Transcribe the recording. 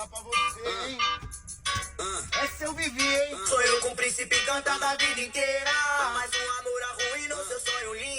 falar pra você, hein? Essa eu vivi, hein? Sou eu com o príncipe cantando a vida inteira. Mais um amor ruim no seu sonho lindo.